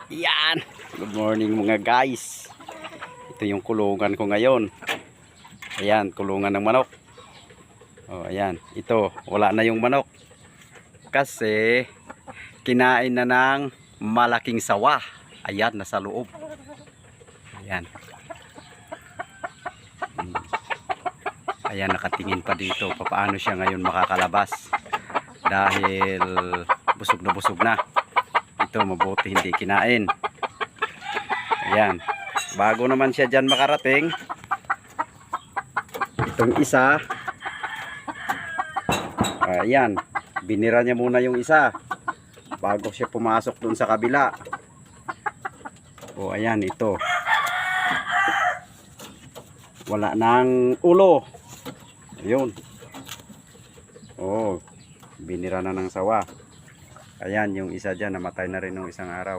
Yan. Good morning mga guys. Ito yung kulungan ko ngayon. Ayan, kulungan ng manok. Oh, ayan. Ito, wala na yung manok. Kasi kinain na ng malaking sawa. Ayan, nasa loob. Ayan. Ayan, nakatingin pa dito. Paano siya ngayon makakalabas? Dahil busog na. Ito, mabuti hindi kinain. Ayan. Bago naman siya dyan makarating. Itong isa. Ayan. Binira niya muna yung isa. Bago siya pumasok dun sa kabila. O, ayan, ito. Wala nang ulo. Ayun. Oh, binira na ng sawa. Ayan, yung isa dyan, namatay na rin ng isang araw.